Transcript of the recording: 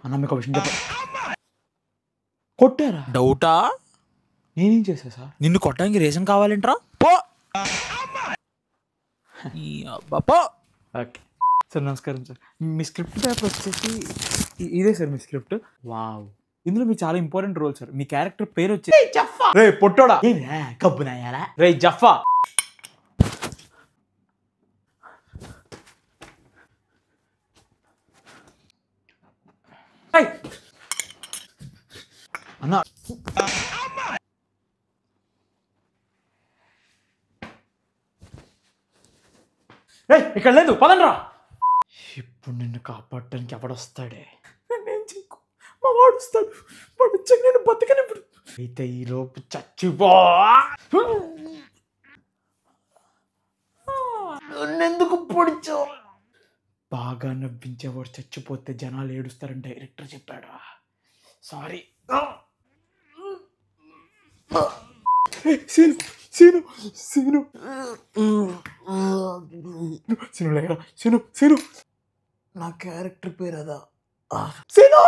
అన్న మీకు ఒక విషయం చెప్ప కొట్టారా? డౌటా? నేనేం చేశా సార్? నిన్ను కొట్టడానికి రీజన్ కావాలంటరా? పో. పో. ఓకే సార్, నమస్కారం సార్. మీ స్క్రిప్ట్ పేపర్ వచ్చేసి ఇదే సార్ మీ స్క్రిప్ట్. వావ్, ఇందులో మీ చాలా ఇంపార్టెంట్ రోల్ సార్. మీ క్యారెక్టర్ పేరు వచ్చి జఫా. రే పొట్టోడా, కబ్బునాయాలా రే జఫా. అన్నా ఇక్కడ లేదు, పదండ్రా. ఇప్పుడు నిన్ను కాపాడటానికి ఎవడొస్తాడే? నేనేం చేయకు, మా వాడు వస్తాడు. వాడు వచ్చాక నేను బతకనిప్పుడు. అయితే ఈలోపు చచ్చిపో. నన్నెందుకు పొడిచో? బాగా నవ్వించేవాడు చచ్చిపోతే జనాలు ఏడుస్తారని డైరెక్టర్ చెప్పాడా? సారీ. సీను సీను సీను సీను లేరా? సీను సీను నా క్యారెక్టర్ పేరు అదా? సీను